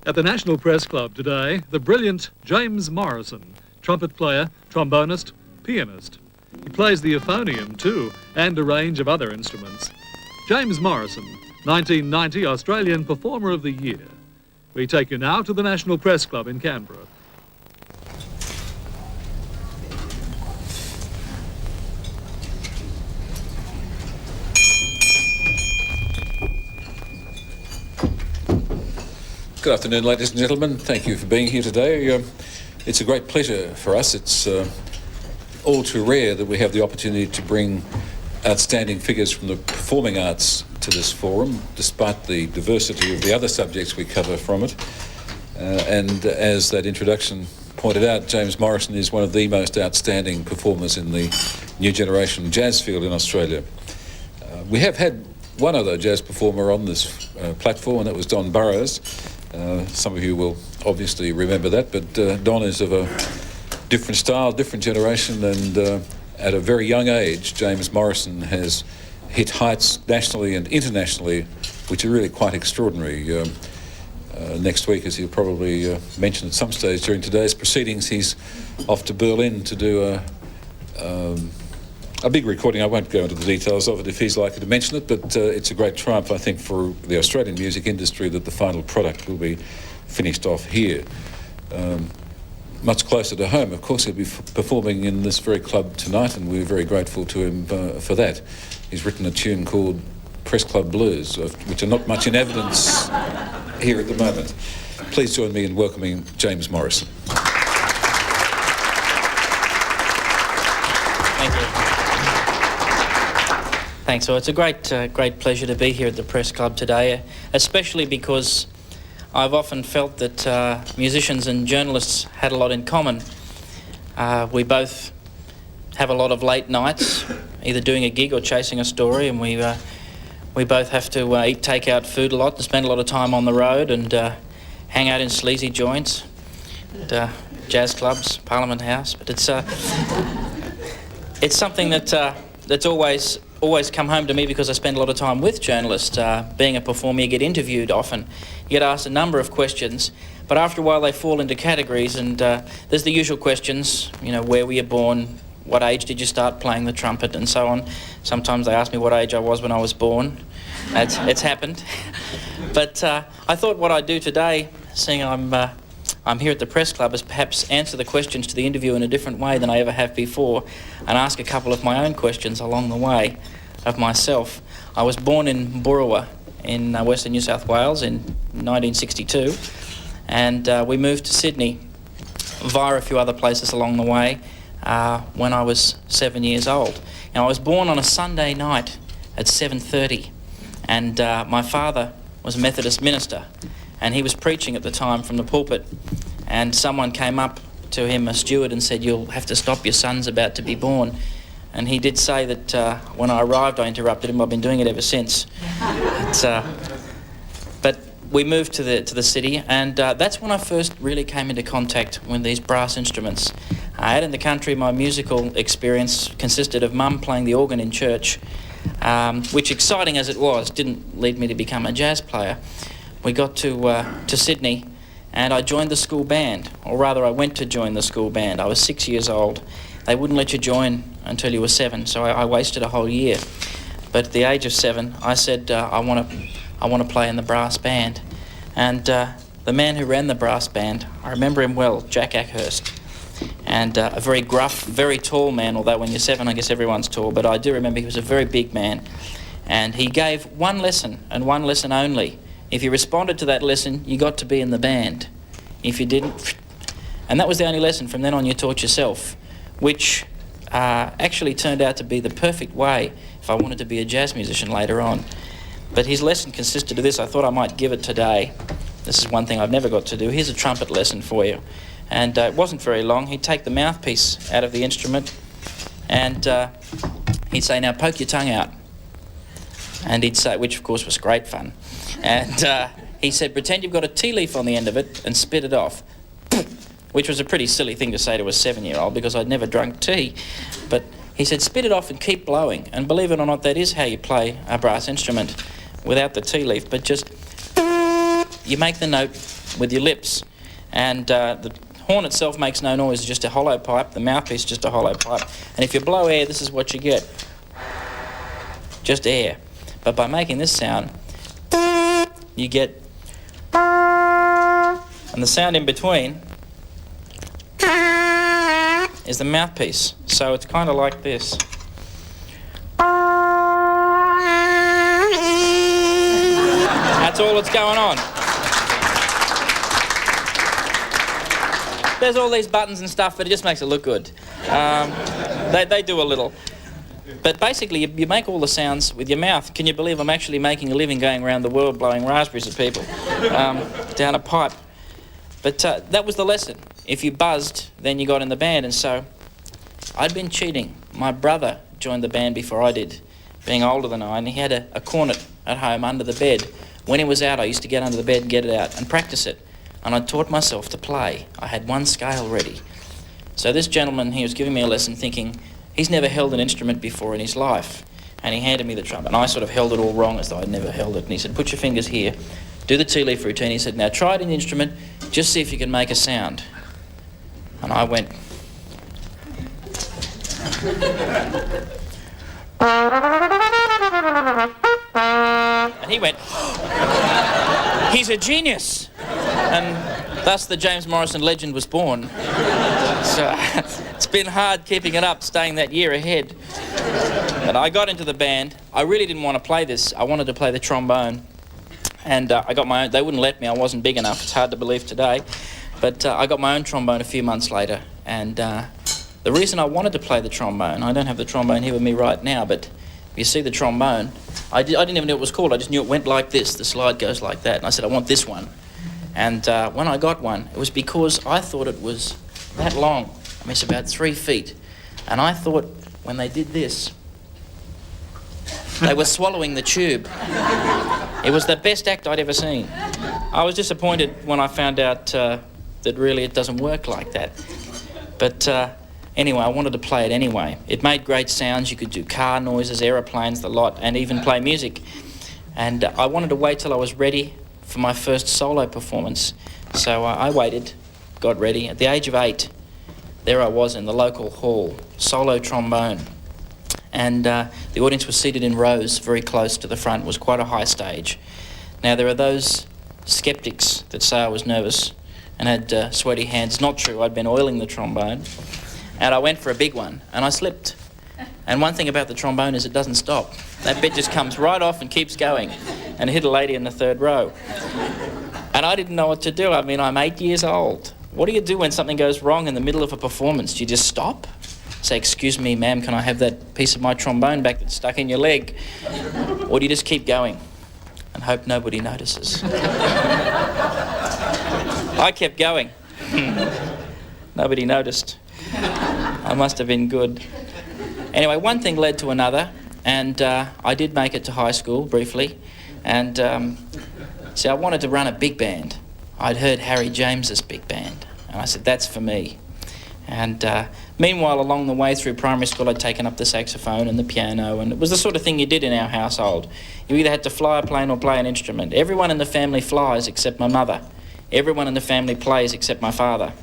At the National Press Club today, the brilliant James Morrison, trumpet player, trombonist, pianist. He plays the euphonium too, and a range of other instruments. James Morrison, 1990 Australian Performer of the Year. We take you now to the National Press Club in Canberra. Good afternoon, ladies and gentlemen. Thank you for being here today. It's a great pleasure for us. It's all too rare that we have the opportunity to bring outstanding figures from the performing arts to this forum, despite the diversity of the other subjects we cover from it. And as that introduction pointed out, James Morrison is one of the most outstanding performers in the new generation jazz field in Australia. We have had one other jazz performer on this platform, and that was Don Burrows. Some of you will obviously remember that, but Don is of a different style, different generation, and at a very young age, James Morrison has hit heights nationally and internationally, which are really quite extraordinary. Next week, as he'll probably mention at some stage during today's proceedings, he's off to Berlin to do a big recording. I won't go into the details of it if he's likely to mention it, but it's a great triumph, I think, for the Australian music industry that the final product will be finished off here. Much closer to home, of course, he'll be performing in this very club tonight, and we're very grateful to him for that. He's written a tune called Press Club Blues, which are not much in evidence here at the moment. Please join me in welcoming James Morrison. Thank you. Thanks. So it's a great pleasure to be here at the Press Club today, especially because I've often felt that musicians and journalists had a lot in common. We both have a lot of late nights, either doing a gig or chasing a story, and we both have to eat takeout food a lot and spend a lot of time on the road and hang out in sleazy joints, and, jazz clubs, Parliament House. But it's something that's always come home to me because I spend a lot of time with journalists. Being a performer, you get interviewed often. You get asked a number of questions, but after a while they fall into categories, and there's the usual questions, where were you born, what age did you start playing the trumpet, and so on. Sometimes they ask me what age I was when I was born. It's happened. But I thought what I'd do today, seeing I'm here at the Press Club, is perhaps answer the questions to the interview in a different way than I ever have before, and ask a couple of my own questions along the way of myself. I was born in Burrawa in Western New South Wales in 1962, and we moved to Sydney via a few other places along the way when I was 7 years old. Now, I was born on a Sunday night at 7:30, and my father was a Methodist minister, and he was preaching at the time from the pulpit, and someone came up to him, a steward, and said, "You'll have to stop, your son's about to be born." And he did say that when I arrived, I interrupted him. I've been doing it ever since. But we moved to the city, and that's when I first really came into contact with these brass instruments. Out in the country, my musical experience consisted of Mum playing the organ in church, which, exciting as it was, didn't lead me to become a jazz player. We got to Sydney, and I joined the school band, or rather I went to join the school band. I was 6 years old. They wouldn't let you join until you were 7, so I wasted a whole year. But at the age of 7, I said, I want to play in the brass band. And the man who ran the brass band, I remember him well, Jack Ackhurst, and a very gruff, very tall man, although when you're 7, I guess everyone's tall, but I do remember he was a very big man. And he gave one lesson, and one lesson only. If you responded to that lesson, you got to be in the band. If you didn't, and that was the only lesson. From then on, you taught yourself, which actually turned out to be the perfect way if I wanted to be a jazz musician later on. But his lesson consisted of this. I thought I might give it today. This is one thing I've never got to do. Here's a trumpet lesson for you. And it wasn't very long. He'd take the mouthpiece out of the instrument, and he'd say, "Now poke your tongue out." And he'd say, which of course was great fun. And he said, "Pretend you've got a tea leaf on the end of it and spit it off." Which was a pretty silly thing to say to a 7-year-old because I'd never drunk tea. But he said, "Spit it off and keep blowing." And believe it or not, that is how you play a brass instrument, without the tea leaf, but just you make the note with your lips. And the horn itself makes no noise, it's just a hollow pipe. The mouthpiece is just a hollow pipe. And if you blow air, this is what you get. Just air. But by making this sound, you get... And the sound in between is the mouthpiece. So it's kind of like this. That's all that's going on. There's all these buttons and stuff, but it just makes it look good. They do a little. But basically, you make all the sounds with your mouth. Can you believe I'm actually making a living going around the world blowing raspberries at people down a pipe? But that was the lesson. If you buzzed, then you got in the band. And so I'd been cheating. My brother joined the band before I did, being older than I, and he had a cornet at home under the bed. When he was out, I used to get under the bed and get it out and practice it. And I taught myself to play. I had one scale ready. So this gentleman, he was giving me a lesson thinking he's never held an instrument before in his life. And he handed me the trumpet. And I sort of held it all wrong as though I'd never held it. And he said, put your fingers here, do the tea leaf routine. He said, now try it in the instrument, just see if you can make a sound. And I went... And he went... He's a genius! And thus the James Morrison legend was born. So it's been hard keeping it up, staying that year ahead. But I got into the band. I really didn't want to play this. I wanted to play the trombone. And I got my own. They wouldn't let me. I wasn't big enough. It's hard to believe today. But I got my own trombone a few months later. And the reason I wanted to play the trombone, I don't have the trombone here with me right now, but if you see the trombone, I didn't even know what it was called. I just knew it went like this. The slide goes like that. And I said, I want this one. And when I got one, it was because I thought it was that long. I mean, it's about 3 feet. And I thought when they did this, they were swallowing the tube. It was the best act I'd ever seen. I was disappointed when I found out that really it doesn't work like that. But anyway, I wanted to play it anyway. It made great sounds. You could do car noises, aeroplanes, the lot, and even play music. And I wanted to wait till I was ready for my first solo performance. So I waited, got ready. At the age of 8, there I was in the local hall, solo trombone. And the audience was seated in rows very close to the front. It was quite a high stage. Now, there are those skeptics that say I was nervous and had sweaty hands. Not true. I'd been oiling the trombone. And I went for a big one, and I slipped. And one thing about the trombone is it doesn't stop. That bit just comes right off and keeps going. And hit a lady in the 3rd row. And I didn't know what to do. I mean, I'm 8 years old. What do you do when something goes wrong in the middle of a performance? Do you just stop? Say, excuse me, ma'am, can I have that piece of my trombone back that's stuck in your leg? Or do you just keep going and hope nobody notices? I kept going. Nobody noticed. I must have been good. Anyway, one thing led to another, and I did make it to high school briefly. And see, I wanted to run a big band. I'd heard Harry James's big band, and I said, that's for me. And meanwhile, along the way through primary school, I'd taken up the saxophone and the piano, and it was the sort of thing you did in our household. You either had to fly a plane or play an instrument. Everyone in the family flies except my mother. Everyone in the family plays except my father.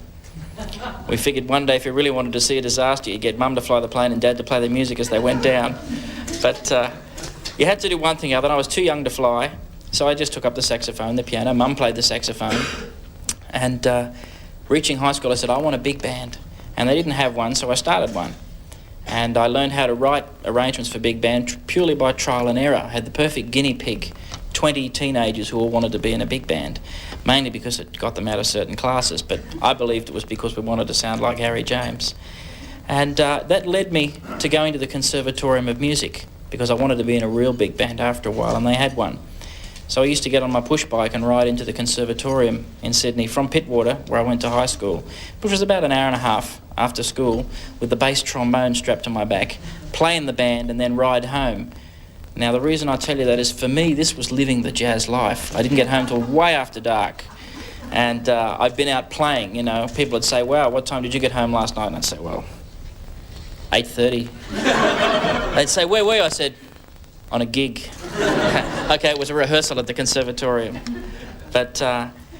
We figured one day if you really wanted to see a disaster, you'd get Mum to fly the plane and Dad to play the music as they went down. But you had to do one thing or other. I was too young to fly, so I just took up the saxophone, the piano. Mum played the saxophone. And reaching high school, I said, I want a big band. And they didn't have one, so I started one. And I learned how to write arrangements for big band purely by trial and error. I had the perfect guinea pig, 20 teenagers who all wanted to be in a big band, mainly because it got them out of certain classes, but I believed it was because we wanted to sound like Harry James. And that led me to going to the Conservatorium of Music, because I wanted to be in a real big band after a while, and they had one. So I used to get on my push bike and ride into the Conservatorium in Sydney from Pittwater, where I went to high school, which was about an hour and a half after school, with the bass trombone strapped to my back, play in the band and then ride home. Now, the reason I tell you that is, for me, this was living the jazz life. I didn't get home till way after dark. And I've been out playing, you know. People would say, wow, what time did you get home last night? And I'd say, well, 8:30. They'd say, where were you? I said, on a gig. Okay, it was a rehearsal at the Conservatorium. But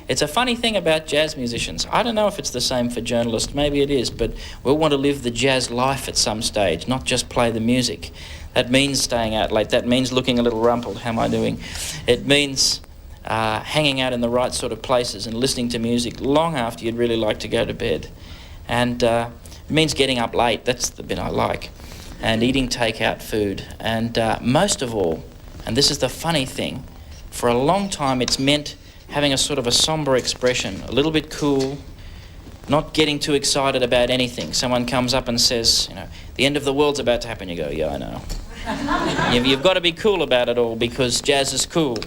it's a funny thing about jazz musicians. I don't know if it's the same for journalists, maybe it is, but we all want to live the jazz life at some stage, not just play the music. That means staying out late, that means looking a little rumpled, how am I doing? It means hanging out in the right sort of places and listening to music long after you'd really like to go to bed. And it means getting up late, that's the bit I like, and eating takeout food. And most of all, and this is the funny thing, for a long time it's meant having a sort of a sombre expression, a little bit cool, not getting too excited about anything. Someone comes up and says, you know, the end of the world's about to happen. You go, yeah, I know. You've got to be cool about it all because jazz is cool.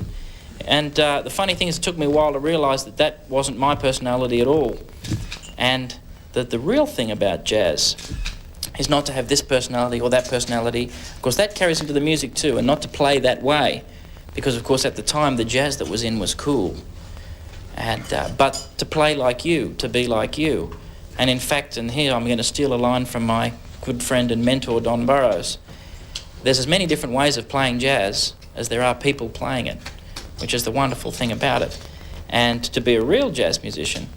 And the funny thing is, it took me a while to realise that that wasn't my personality at all. And that the real thing about jazz is not to have this personality or that personality. Of course, that carries into the music too, and not to play that way. Because, of course, at the time, the jazz that was in was cool. And but to play like you, to be like you. And in fact, and here I'm going to steal a line from my good friend and mentor, Don Burrows. There's as many different ways of playing jazz as there are people playing it, which is the wonderful thing about it. And to be a real jazz musician,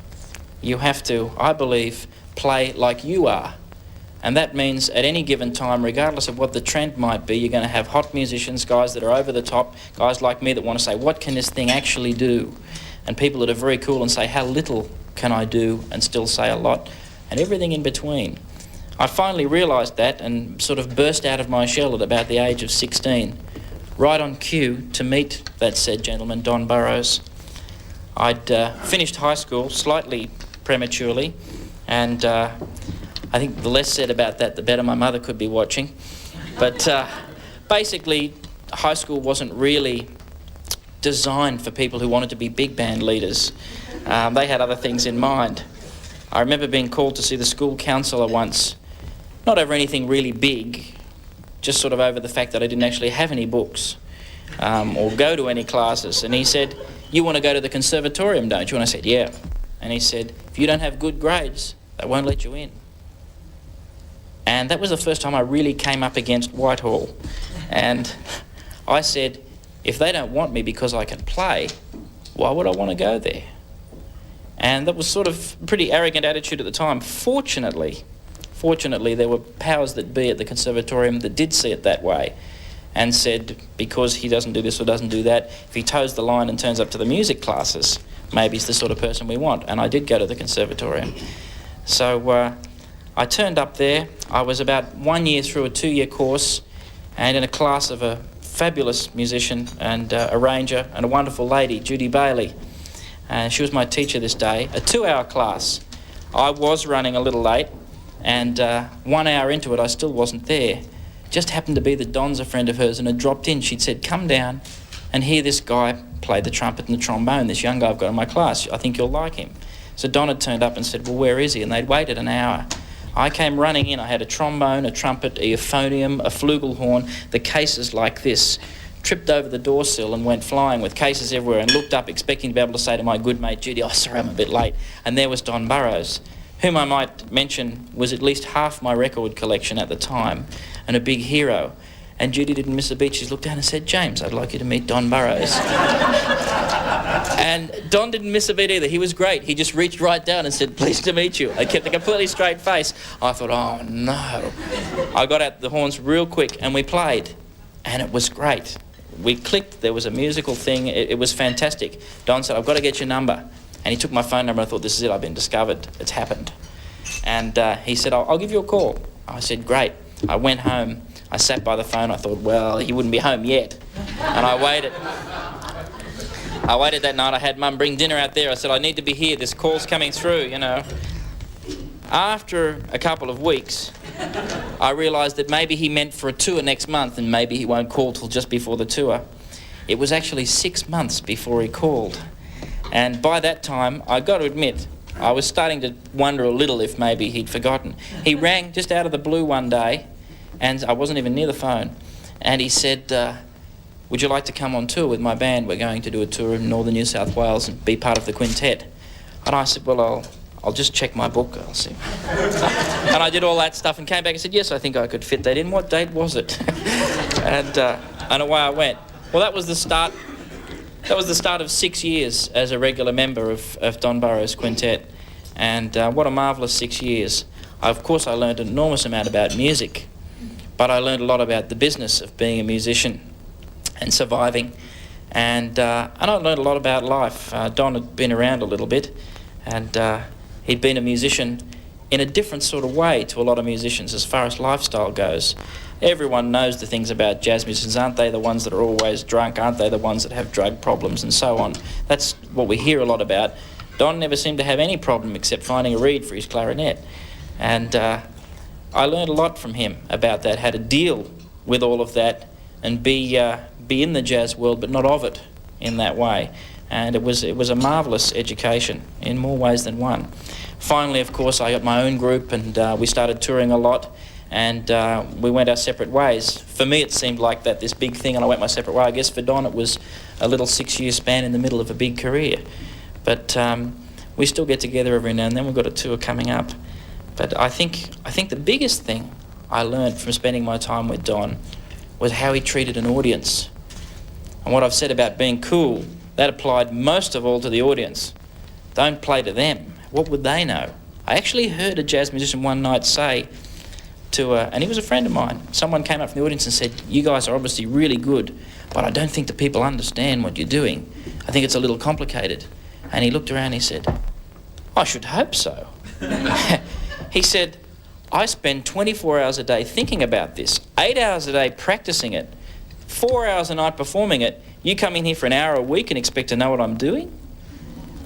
you have to, I believe, play like you are. And that means at any given time, regardless of what the trend might be, you're going to have hot musicians, guys that are over the top, guys like me that want to say, what can this thing actually do? And people that are very cool and say, how little can I do, and still say a lot, and everything in between. I finally realised that and sort of burst out of my shell at about the age of 16, right on cue to meet that said gentleman, Don Burrows. I'd finished high school slightly prematurely, and I think the less said about that, the better my mother could be watching. But basically, high school wasn't really designed for people who wanted to be big band leaders. They had other things in mind. I remember being called to see the school counsellor once, not over anything really big, just sort of over the fact that I didn't actually have any books or go to any classes. And he said, you want to go to the conservatorium, don't you? And I said, yeah. And he said, if you don't have good grades, they won't let you in. And that was the first time I really came up against Whitehall. And I said, if they don't want me because I can play, why would I want to go there? And that was sort of a pretty arrogant attitude at the time. Fortunately, there were powers that be at the conservatorium that did see it that way and said, because he doesn't do this or doesn't do that, if he toes the line and turns up to the music classes, maybe he's the sort of person we want. And I did go to the conservatorium. So I turned up there. I was about 1 year through a 2-year course, and in a class of a fabulous musician and arranger and a wonderful lady, Judy Bailey. She was my teacher this day. A 2-hour class. I was running a little late, and 1 hour into it I still wasn't there. Just happened to be that Don's a friend of hers and had dropped in. She'd said, come down and hear this guy play the trumpet and the trombone, this young guy I've got in my class. I think you'll like him. So Don had turned up and said, well, where is he? And they'd waited an hour. I came running in. I had a trombone, a trumpet, a euphonium, a flugelhorn, the cases like this. Tripped over the door sill and went flying with cases everywhere and looked up expecting to be able to say to my good mate Judy, oh, sorry, I'm a bit late. And there was Don Burrows, whom I might mention was at least half my record collection at the time and a big hero. And Judy didn't miss a beat. She looked down and said, James, I'd like you to meet Don Burrows. And Don didn't miss a beat either. He was great. He just reached right down and said, pleased to meet you. I kept a completely straight face. I thought, oh, no. I got out the horns real quick and we played. And it was great. We clicked. There was a musical thing. It was fantastic. Don said, I've got to get your number. And he took my phone number. I thought, this is it. I've been discovered. It's happened. And he said, I'll give you a call. I said, great. I went home. I sat by the phone. I thought, well, he wouldn't be home yet. And I waited. I waited that night. I had Mum bring dinner out there. I said, I need to be here. This call's coming through, you know. After a couple of weeks, I realised that maybe he meant for a tour next month and maybe he won't call till just before the tour. It was actually 6 months before he called. And by that time, I got to admit, I was starting to wonder a little if maybe he'd forgotten. He rang just out of the blue one day, and I wasn't even near the phone, and he said, would you like to come on tour with my band? We're going to do a tour in northern New South Wales and be part of the quintet. And I said, well, I'll just check my book, I'll see. And I did all that stuff and came back and said, yes, I think I could fit that in. What date was it? And away I went. Well, that was the start that was the start of 6 years as a regular member of Don Burrows' quintet. And what a marvellous 6 years. Of course, I learned an enormous amount about music, but I learned a lot about the business of being a musician and surviving. And I learned a lot about life. Don had been around a little bit, and he'd been a musician in a different sort of way to a lot of musicians as far as lifestyle goes. Everyone knows the things about jazz musicians. Aren't they the ones that are always drunk? Aren't they the ones that have drug problems and so on? That's what we hear a lot about. Don never seemed to have any problem except finding a reed for his clarinet. And I learned a lot from him about that, how to deal with all of that and be in the jazz world but not of it in that way. And it was a marvellous education in more ways than one. Finally, of course, I got my own group, and we started touring a lot, and we went our separate ways. For me, it seemed like this big thing, and I went my separate way. I guess for Don, it was a little 6-year span in the middle of a big career. But we still get together every now and then. We've got a tour coming up. But I think the biggest thing I learned from spending my time with Don was how he treated an audience. And what I've said about being cool, that applied most of all to the audience. Don't play to them. What would they know? I actually heard a jazz musician one night say to, and he was a friend of mine, someone came up from the audience and said, "You guys are obviously really good, but I don't think the people understand what you're doing. I think it's a little complicated." And he looked around and he said, "I should hope so." He said, "I spend 24 hours a day thinking about this, 8 hours a day practicing it, 4 hours a night performing it. You come in here for an hour a week and expect to know what I'm doing?"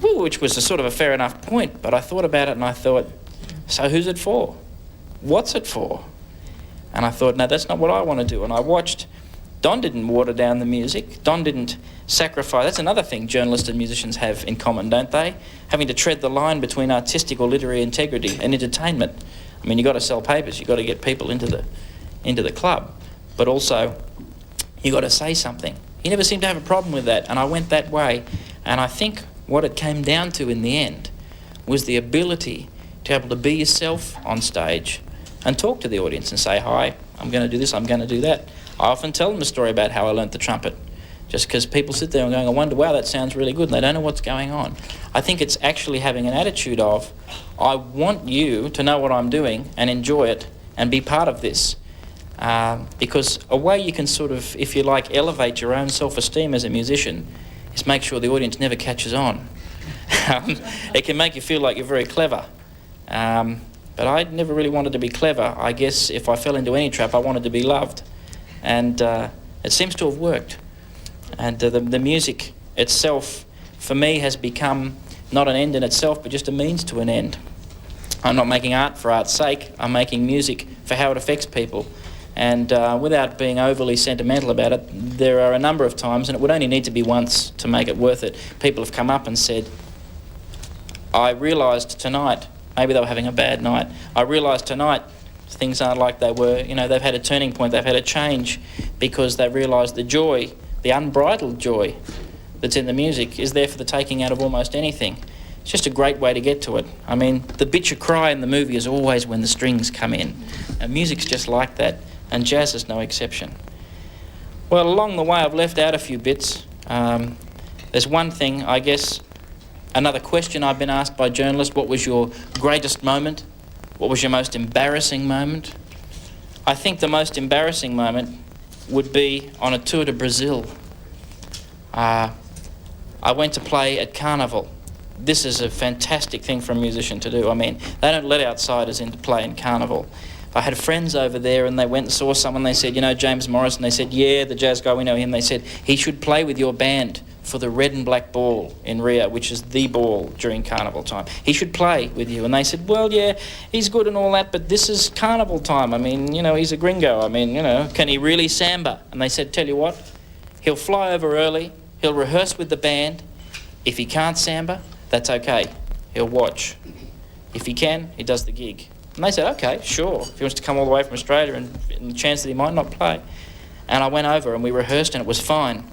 Which was a sort of a fair enough point, but I thought about it and I thought, so who's it for? What's it for? And I thought, no, that's not what I want to do. And I watched. Don didn't water down the music. Don didn't sacrifice. That's another thing journalists and musicians have in common, don't they? Having to tread the line between artistic or literary integrity and entertainment. I mean, you've got to sell papers. You've got to get people into the club. But also, you've got to say something. He never seemed to have a problem with that, and I went that way. And I think what it came down to in the end was the ability to be able to be yourself on stage and talk to the audience and say, "Hi, I'm going to do this, I'm going to do that." I often tell them a story about how I learnt the trumpet, just because people sit there and going, "I wonder, wow, that sounds really good," and they don't know what's going on. I think it's actually having an attitude of, I want you to know what I'm doing and enjoy it and be part of this. Because a way you can sort of, if you like, elevate your own self-esteem as a musician is make sure the audience never catches on. It can make you feel like you're very clever. But I never really wanted to be clever. I guess if I fell into any trap, I wanted to be loved. And it seems to have worked. And the music itself, for me, has become not an end in itself, but just a means to an end. I'm not making art for art's sake. I'm making music for how it affects people. And without being overly sentimental about it, there are a number of times, and it would only need to be once to make it worth it, people have come up and said, "I realised tonight," maybe they were having a bad night, "I realised tonight things aren't like they were." You know, they've had a turning point, they've had a change, because they realised the joy, the unbridled joy that's in the music is there for the taking out of almost anything. It's just a great way to get to it. I mean, the bit you cry in the movie is always when the strings come in. And music's just like that, and jazz is no exception. Well, along the way I've left out a few bits. There's one thing, I guess, another question I've been asked by journalists: what was your greatest moment? What was your most embarrassing moment? I think the most embarrassing moment would be on a tour to Brazil. I went to play at Carnival. This is a fantastic thing for a musician to do. I mean, they don't let outsiders in to play in Carnival. I had friends over there and they went and saw someone. They said, "You know James Morrison?" They said, "Yeah, the jazz guy, we know him." They said, "He should play with your band for the Red and Black Ball in Rio," which is the ball during Carnival time. "He should play with you." And they said, "Well, yeah, he's good and all that, but this is Carnival time. I mean, you know, he's a gringo. I mean, you know, can he really samba?" And they said, "Tell you what, he'll fly over early, he'll rehearse with the band. If he can't samba, that's okay. He'll watch. If he can, he does the gig." And they said, "Okay, sure. If he wants to come all the way from Australia and the chance that he might not play." And I went over and we rehearsed and it was fine.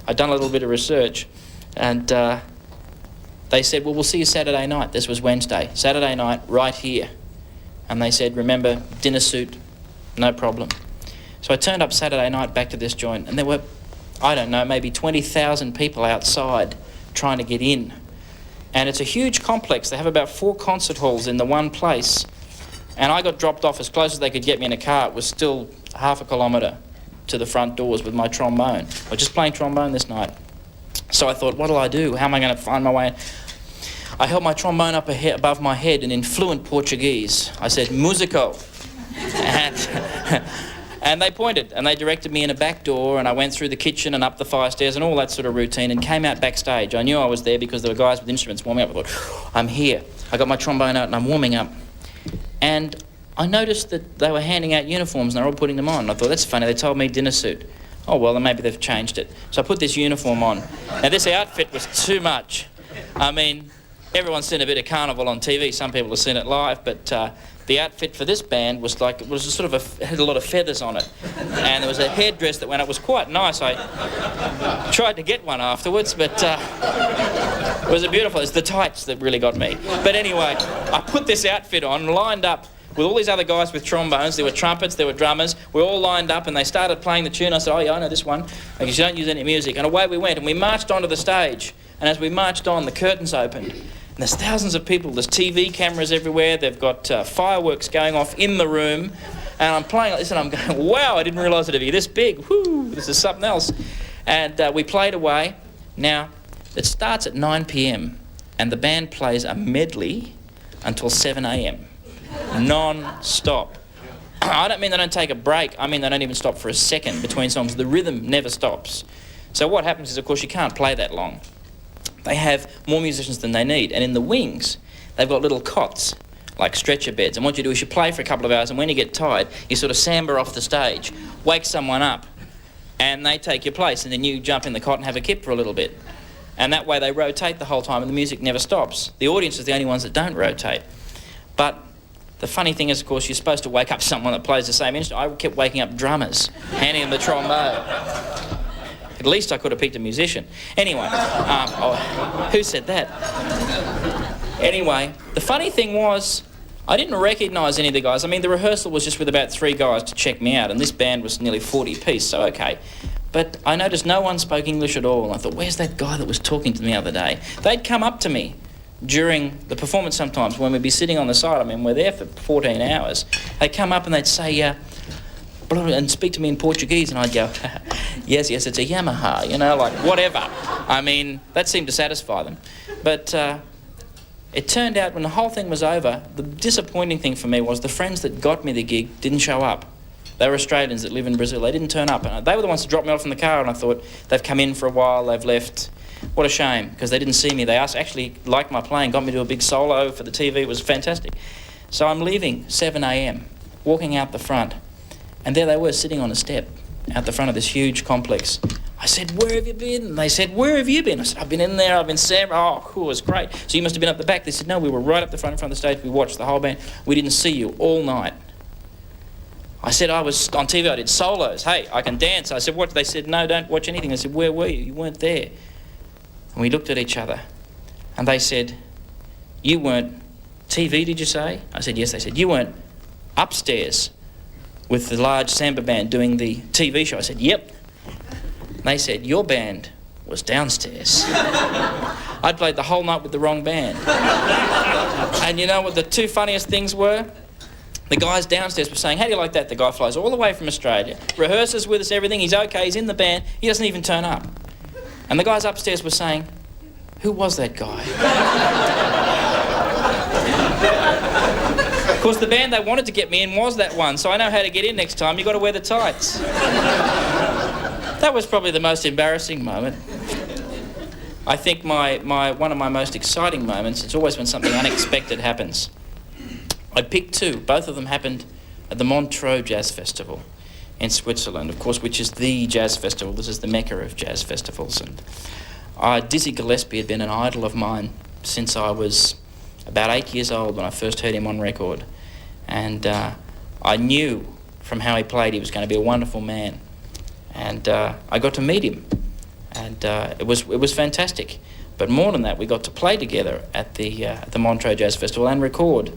I'd done a little bit of research and they said, "Well, we'll see you Saturday night." This was Wednesday. "Saturday night, right here." And they said, "Remember, dinner suit, no problem." So I turned up Saturday night back to this joint and there were I don't know, maybe 20,000 people outside trying to get in. And it's a huge complex. They have about 4 concert halls in the one place. And I got dropped off as close as they could get me in a car. It was still half a kilometre to the front doors with my trombone. I was just playing trombone this night. So I thought, what'll I do? How am I going to find my way in? I held my trombone up above my head and in fluent Portuguese, I said, musico. And they pointed and they directed me in a back door, and I went through the kitchen and up the fire stairs and all that sort of routine and came out backstage. I knew I was there because there were guys with instruments warming up. I thought, I'm here. I got my trombone out and I'm warming up. And I noticed that they were handing out uniforms and they were all putting them on. I thought, that's funny, they told me dinner suit. Oh, well, then maybe they've changed it. So I put this uniform on. Now, this outfit was too much. I mean, everyone's seen a bit of Carnival on TV. Some people have seen it live, but the outfit for this band was like, it was sort of had a lot of feathers on it. And there was a headdress that went up. It was quite nice. I tried to get one afterwards, but it was beautiful. It's the tights that really got me. But anyway, I put this outfit on, lined up with all these other guys with trombones. There were trumpets, there were drummers. We all lined up and they started playing the tune. I said, oh yeah, I know this one, because you don't use any music. And away we went and we marched onto the stage. And as we marched on, the curtains opened. And there's thousands of people. There's TV cameras everywhere. They've got fireworks going off in the room. And I'm playing like this and I'm going, wow, I didn't realise it'd be this big. Whoo, this is something else. And we played away. Now, it starts at 9 p.m. and the band plays a medley until 7 a.m. Non-stop. I don't mean they don't take a break. I mean they don't even stop for a second between songs. The rhythm never stops. So what happens is, of course, you can't play that long. They have more musicians than they need. And in the wings, they've got little cots, like stretcher beds. And what you do is you play for a couple of hours, and when you get tired, you sort of samba off the stage, wake someone up, and they take your place, and then you jump in the cot and have a kip for a little bit. And that way they rotate the whole time, and the music never stops. The audience is the only ones that don't rotate. But the funny thing is, of course, you're supposed to wake up someone that plays the same instrument. I kept waking up drummers, handing them the trombone. At least I could have picked a musician. Anyway, who said that? Anyway, the funny thing was, I didn't recognise any of the guys. I mean, the rehearsal was just with about 3 guys to check me out, and this band was nearly 40 piece, so okay. But I noticed no one spoke English at all, and I thought, where's that guy that was talking to me the other day? They'd come up to me during the performance sometimes when we'd be sitting on the side. I mean, we're there for 14 hours. They'd come up and they'd say, and speak to me in Portuguese, and I'd go, yes, it's a Yamaha, you know, like whatever. I mean, that seemed to satisfy them. But it turned out when the whole thing was over, the disappointing thing for me was the friends that got me the gig didn't show up. They were Australians that live in Brazil. They didn't turn up. And they were the ones that dropped me off in the car, and I thought, they've come in for a while, they've left. What a shame, because they didn't see me. They actually liked my playing, got me to a big solo for the TV. It was fantastic. So I'm leaving 7 a.m, walking out the front, and there they were sitting on a step out the front of this huge complex. I said, where have you been? And they said, where have you been? I said, I've been in there, I've been Sam. Oh, cool, it was great. So you must have been up the back. They said, no, we were right up the front in front of the stage. We watched the whole band. We didn't see you all night. I said, I was on TV, I did solos. Hey, I can dance. I said, what? They said, no, don't watch anything. I said, where were you? You weren't there. And we looked at each other, and they said, you weren't TV, did you say? I said, yes. They said, you weren't upstairs with the large samba band doing the TV show? I said, yep. And they said, your band was downstairs. I'd played the whole night with the wrong band. And you know what the 2 funniest things were? The guys downstairs were saying, how do you like that? The guy flies all the way from Australia, rehearses with us, everything, he's okay, he's in the band, he doesn't even turn up. And the guys upstairs were saying, who was that guy? Of course, the band they wanted to get me in was that one, so I know how to get in next time. You've got to wear the tights. That was probably the most embarrassing moment. I think one of my most exciting moments is always when something unexpected happens. I picked 2. Both of them happened at the Montreux Jazz Festival in Switzerland, of course, which is the jazz festival. This is the mecca of jazz festivals. And Dizzy Gillespie had been an idol of mine since I was about 8 years old when I first heard him on record. And I knew from how he played he was going to be a wonderful man. And I got to meet him. And it was fantastic. But more than that, we got to play together at the Montreux Jazz Festival and record.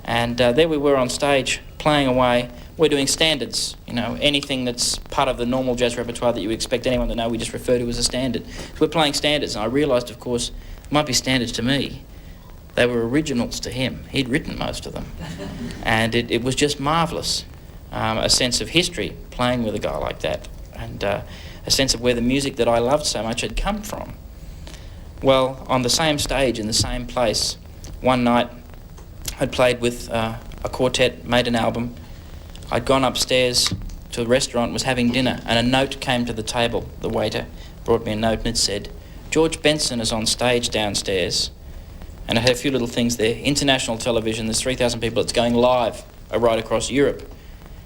And there we were on stage, playing away, we're doing standards. You know, anything that's part of the normal jazz repertoire that you would expect anyone to know, we just refer to as a standard. So we're playing standards, and I realised, of course, it might be standards to me. They were originals to him. He'd written most of them. And it was just marvellous. A sense of history playing with a guy like that, and a sense of where the music that I loved so much had come from. Well, on the same stage, in the same place, one night I'd played with a quartet, made an album. I'd gone upstairs to a restaurant, was having dinner, and a note came to the table. The waiter brought me a note and it said, "George Benson is on stage downstairs." And it had a few little things there. International television, there's 3,000 people, it's going live right across Europe.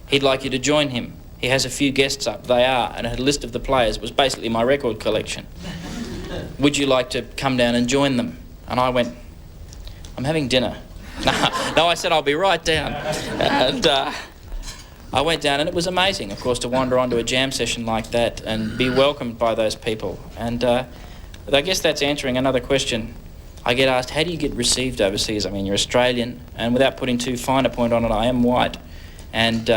He'd like you to join him. He has a few guests up. They are, and it had a list of the players. It was basically my record collection. Would you like to come down and join them? And I went, I'm having dinner. No, I said, I'll be right down. And I went down, and it was amazing, of course, to wander onto a jam session like that and be welcomed by those people. And I guess that's answering another question. I get asked, how do you get received overseas? I mean, you're Australian, and without putting too fine a point on it, I am white. And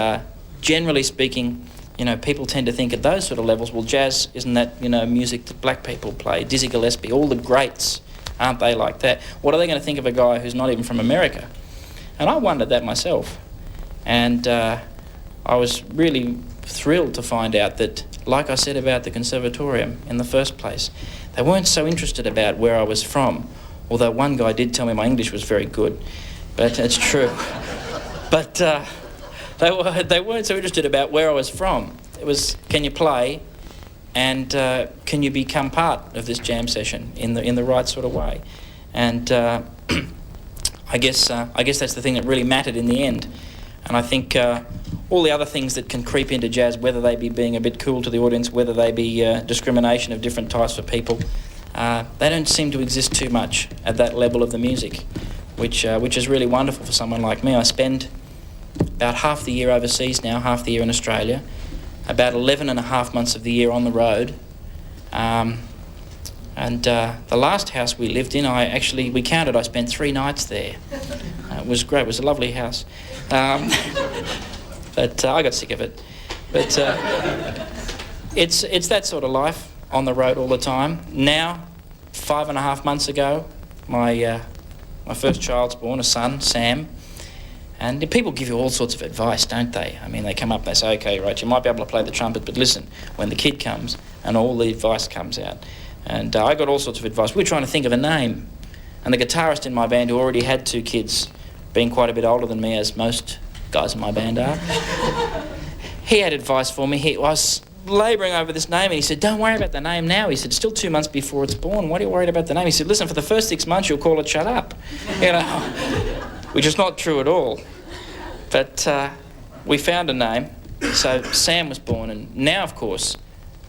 generally speaking, you know, people tend to think at those sort of levels, well, jazz, isn't that, you know, music that black people play? Dizzy Gillespie, all the greats, aren't they like that? What are they going to think of a guy who's not even from America? And I wondered that myself. And I was really thrilled to find out that, like I said about the Conservatorium in the first place, they weren't so interested about where I was from, although one guy did tell me my English was very good, but it's true. But they weren't so interested about where I was from. It was, can you play, and can you become part of this jam session in the right sort of way? And I guess that's the thing that really mattered in the end. And I think all the other things that can creep into jazz, whether they be being a bit cool to the audience, whether they be discrimination of different types for people, they don't seem to exist too much at that level of the music, which is really wonderful for someone like me. I spend about half the year overseas now, half the year in Australia, about 11 and a half months of the year on the road. And the last house we lived in, we counted, I spent 3 nights there. It was great, it was a lovely house. But I got sick of it. But it's that sort of life, on the road all the time. Now, 5.5 months ago, my first child's born, a son, Sam. And people give you all sorts of advice, don't they? I mean, they come up and they say, OK, right, you might be able to play the trumpet, but listen, when the kid comes and all the advice comes out. And I got all sorts of advice. We were trying to think of a name. And the guitarist in my band, who already had 2 kids, being quite a bit older than me, as most guys in my band are, he had advice for me. I was labouring over this name, and he said, don't worry about the name now. He said, it's still 2 months before it's born. What are you worried about the name? He said, listen, for the first 6 months, you'll call it Shut Up. You know, which is not true at all. But we found a name. So Sam was born, and now, of course,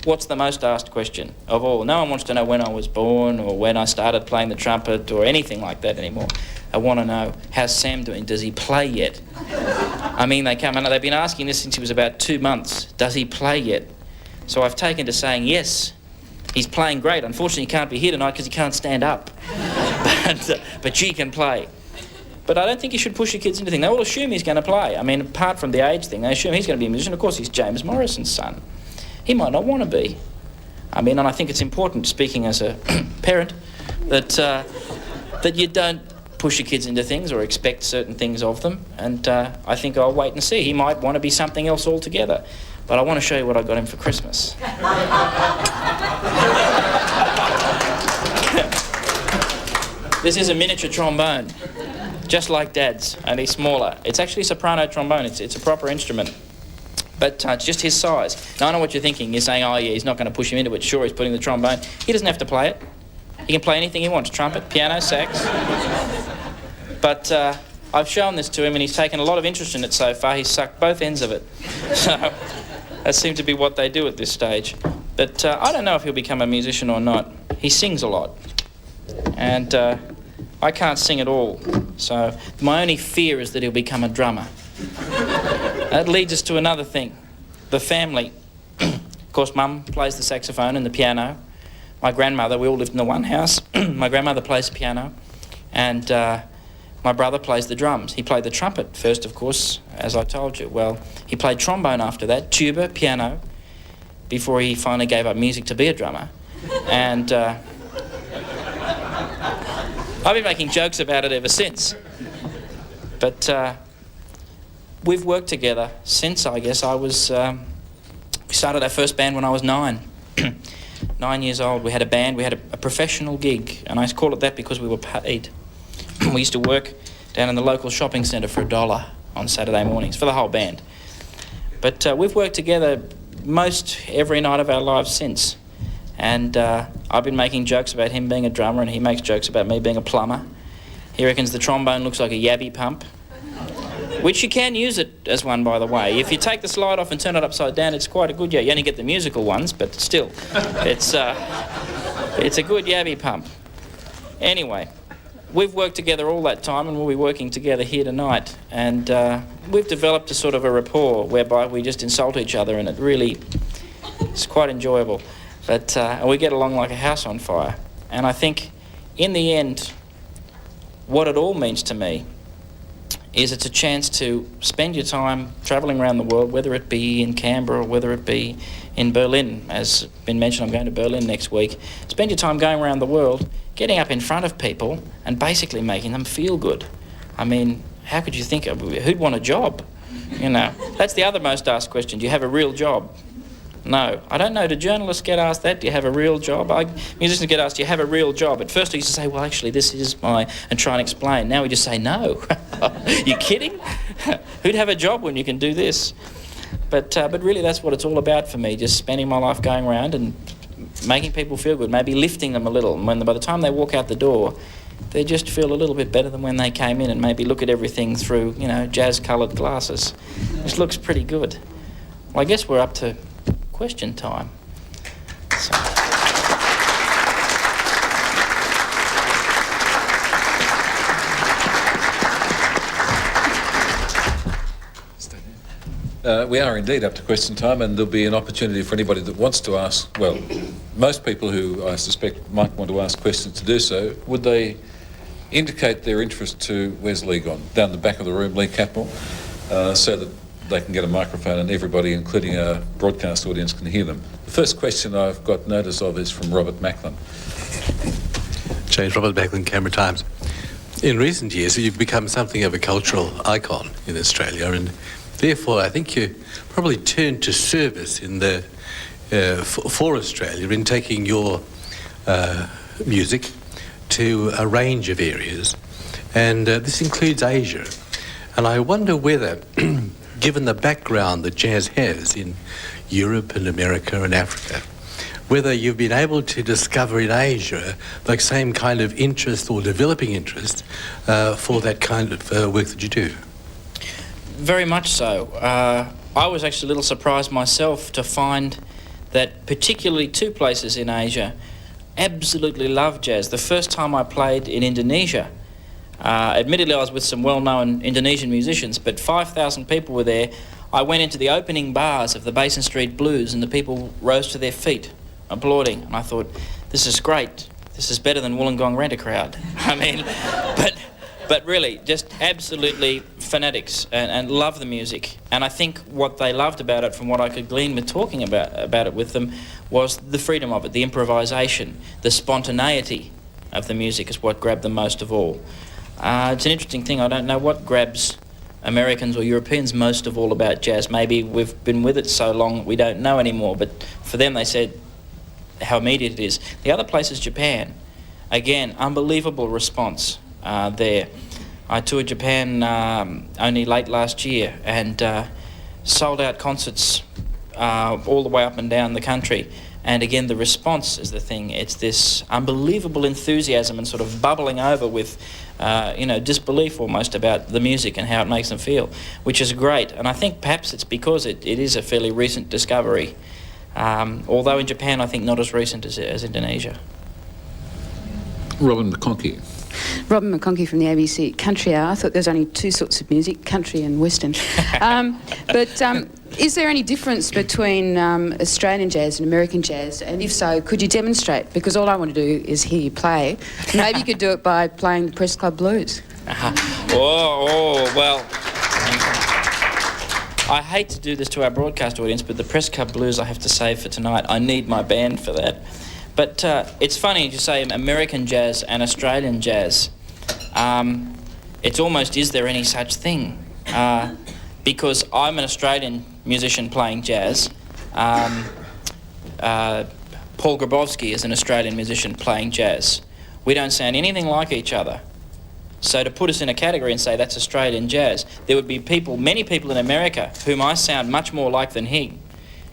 what's the most asked question of all? No one wants to know when I was born or when I started playing the trumpet or anything like that anymore. I want to know, how's Sam doing? Does he play yet? I mean, they come and they've been asking this since he was about 2 months. Does he play yet? So I've taken to saying, yes, he's playing great. Unfortunately, he can't be here tonight because he can't stand up. But G can play. But I don't think you should push your kids into things. They all assume he's going to play. I mean, apart from the age thing, they assume he's going to be a musician. Of course, he's James Morrison's son. He might not want to be. I mean, and I think it's important, speaking as a parent, that you don't push your kids into things or expect certain things of them. And I think I'll wait and see. He might want to be something else altogether. But I want to show you what I got him for Christmas. This is a miniature trombone, just like Dad's, only smaller. It's actually a soprano trombone. It's a proper instrument. But it's just his size. Now, I know what you're thinking. You're saying, oh, yeah, he's not going to push him into it. Sure, he's putting the trombone. He doesn't have to play it. He can play anything he wants, trumpet, piano, sax. But I've shown this to him, and he's taken a lot of interest in it so far. He's sucked both ends of it. So that seems to be what they do at this stage. But I don't know if he'll become a musician or not. He sings a lot. And I can't sing at all. So my only fear is that he'll become a drummer. That leads us to another thing, the family. Of course, Mum plays the saxophone and the piano. My grandmother, we all lived in the one house. My grandmother plays the piano. And My brother plays the drums. He played the trumpet first, of course, as I told you. Well, he played trombone after that, tuba, piano, before he finally gave up music to be a drummer. And I've been making jokes about it ever since. But we've worked together since, I guess, I was... we started our first band when I was 9. 9 years old. We had a band, we had a professional gig, and I call it that because we were paid. We used to work down in the local shopping centre for $1 on Saturday mornings for the whole band. But we've worked together most every night of our lives since. And I've been making jokes about him being a drummer, and he makes jokes about me being a plumber. He reckons the trombone looks like a yabby pump, which you can use it as one, by the way. If you take the slide off and turn it upside down, it's quite a good, you only get the musical ones, but still, it's a good yabby pump. Anyway, we've worked together all that time, and we'll be working together here tonight. And we've developed a sort of a rapport whereby we just insult each other, and it really is quite enjoyable. But and we get along like a house on fire. And I think, in the end, what it all means to me is it's a chance to spend your time travelling around the world, whether it be in Canberra or whether it be in Berlin. As been mentioned, I'm going to Berlin next week. Spend your time going around the world, getting up in front of people and basically making them feel good. I mean, how could you think of, who'd want a job? You know, that's the other most asked question. Do you have a real job? No. I don't know, do journalists get asked that? Do you have a real job? Musicians get asked, do you have a real job? At first I used to say, well, actually, this is my... and try and explain. Now we just say, no. You kidding? Who'd have a job when you can do this? But really that's what it's all about for me, just spending my life going around and making people feel good, maybe lifting them a little. And by the time they walk out the door, they just feel a little bit better than when they came in, and maybe look at everything through, you know, jazz-coloured glasses, which looks pretty good. Well, I guess we're up to question time. So. We are indeed up to question time, and there'll be an opportunity for anybody that wants to ask, well, most people who I suspect might want to ask questions to do so. Would they indicate their interest to, where's Lee gone? Down the back of the room, Lee Kaplan, so that they can get a microphone and everybody, including our broadcast audience, can hear them. The first question I've got notice of is from Robert Macklin. James, Robert Macklin, Canberra Times. In recent years, you've become something of a cultural icon in Australia, and therefore I think you probably turned to service in the for Australia in taking your music to a range of areas, and this includes Asia. And I wonder whether, given the background that jazz has in Europe and America and Africa, whether you've been able to discover in Asia the same kind of interest or developing interest for that kind of work that you do. Very much so. I was actually a little surprised myself to find that particularly two places in Asia absolutely love jazz. The first time I played in Indonesia, admittedly I was with some well-known Indonesian musicians, but 5,000 people were there. I went into the opening bars of the Basin Street Blues, and the people rose to their feet, applauding. And I thought, this is great. This is better than Wollongong Rent-A-Crowd. I mean, but really, just absolutely fanatics and love the music. And I think what they loved about it, from what I could glean with talking about it with them, was the freedom of it, the improvisation, the spontaneity of the music is what grabbed them most of all. It's an interesting thing. I don't know what grabs Americans or Europeans most of all about jazz. Maybe we've been with it so long we don't know anymore, but for them they said how immediate it is. The other place is Japan. Again, unbelievable response there. I toured Japan only late last year, and sold out concerts all the way up and down the country. And again, the response is the thing. It's this unbelievable enthusiasm and sort of bubbling over with, disbelief almost about the music and how it makes them feel, which is great. And I think perhaps it's because it is a fairly recent discovery, although in Japan I think not as recent as Indonesia. Robin McConkie. Robin McConkie from the ABC. Country Hour. I thought there was only two sorts of music, country and western. Is there any difference between Australian jazz and American jazz? And if so, could you demonstrate? Because all I want to do is hear you play. Maybe you could do it by playing the Press Club Blues. Well, I hate to do this to our broadcast audience, but the Press Club Blues I have to save for tonight. I need my band for that. But it's funny to say American jazz and Australian jazz. It's almost, is there any such thing? Because I'm an Australian musician playing jazz. Paul Grabowski is an Australian musician playing jazz. We don't sound anything like each other. So to put us in a category and say that's Australian jazz, there would be many people in America whom I sound much more like than he.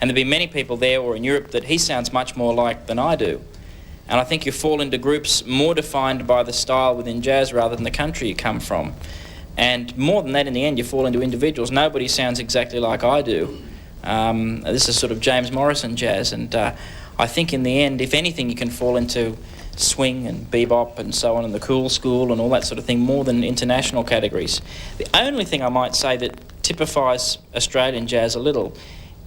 And there'd be many people there or in Europe that he sounds much more like than I do. And I think you fall into groups more defined by the style within jazz rather than the country you come from. And more than that, in the end, you fall into individuals. Nobody sounds exactly like I do. This is sort of James Morrison jazz, and I think in the end, if anything, you can fall into swing and bebop and so on, and the cool school and all that sort of thing, more than international categories. The only thing I might say that typifies Australian jazz a little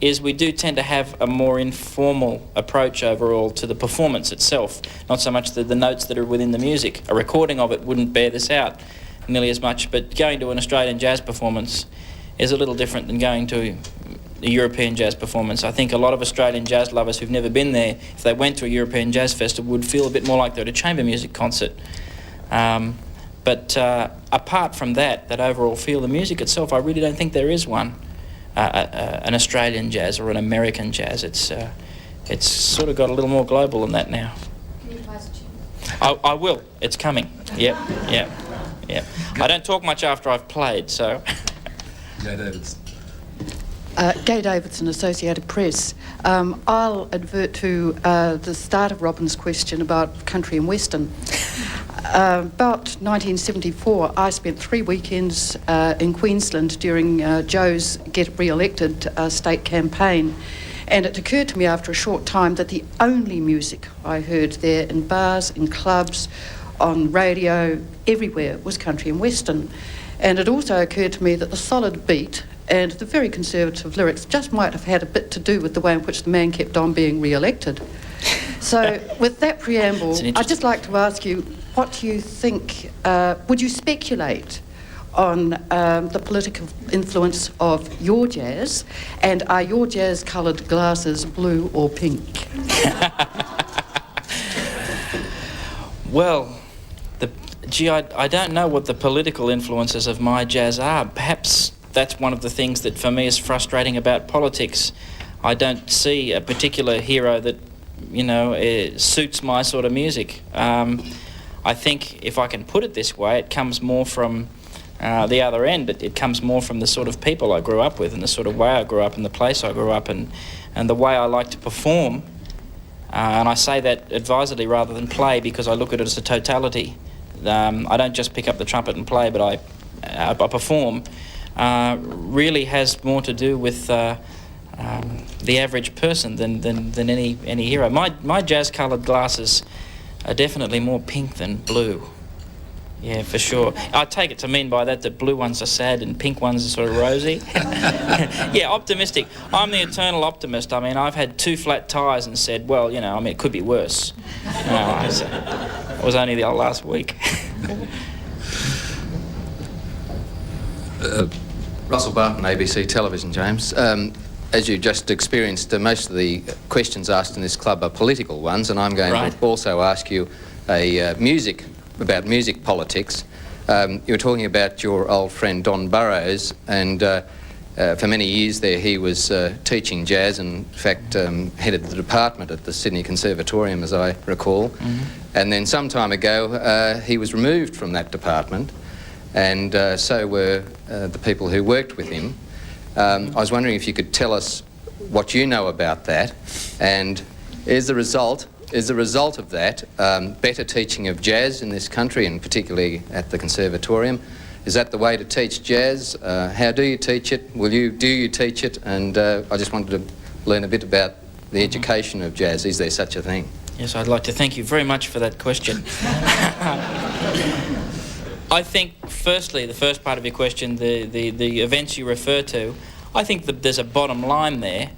is we do tend to have a more informal approach overall to the performance itself, not so much the notes that are within the music. A recording of it wouldn't bear this out nearly as much, but going to an Australian jazz performance is a little different than going to a European jazz performance. I think a lot of Australian jazz lovers who've never been there, if they went to a European jazz festival, would feel a bit more like they're at a chamber music concert. But apart from that overall feel, the music itself, I really don't think there is one. An Australian jazz or an American jazz. It's sort of got a little more global than that now. Can you play us a tune? I will. It's coming. Yep. I don't talk much after I've played, so. Gay Davidson. Gay Davidson, Associated Press. I'll advert to the start of Robin's question about country and western. About 1974, I spent 3 weekends in Queensland during Joe's Get Re-elected state campaign, and it occurred to me after a short time that the only music I heard there in bars, in clubs, on radio, everywhere was country and western. And it also occurred to me that the solid beat and the very conservative lyrics just might have had a bit to do with the way in which the man kept on being re-elected. So with that preamble, I'd just like to ask you, what do you think, would you speculate on the political influence of your jazz, and are your jazz-coloured glasses blue or pink? Well, I don't know what the political influences of my jazz are. Perhaps that's one of the things that for me is frustrating about politics. I don't see a particular hero that, suits my sort of music. I think, if I can put it this way, it comes more from the other end. It comes more from the sort of people I grew up with and the sort of way I grew up and the place I grew up and the way I like to perform. And I say that advisedly rather than play, because I look at it as a totality. I don't just pick up the trumpet and play, but I perform. Really has more to do with the average person than any hero. My jazz-coloured glasses are definitely more pink than blue. Yeah, for sure. I take it to mean by that blue ones are sad and pink ones are sort of rosy. Yeah, optimistic. I'm the eternal optimist. I mean, I've had 2 flat tyres and said, well, it could be worse. It was only the last week. Russell Barton, ABC Television, James. As you just experienced, most of the questions asked in this club are political ones, and I'm going to also ask you about music politics. You were talking about your old friend Don Burrows, and for many years there he was teaching jazz, and in fact headed the department at the Sydney Conservatorium, as I recall. Mm-hmm. And then some time ago he was removed from that department, and so were the people who worked with him. I was wondering if you could tell us what you know about that, and is the result of that better teaching of jazz in this country, and particularly at the Conservatorium? Is that the way to teach jazz? How do you teach it? Do you teach it? And I just wanted to learn a bit about the education of jazz. Is there such a thing? Yes, I'd like to thank you very much for that question. I think, firstly, the first part of your question, the events you refer to, I think that there's a bottom line there.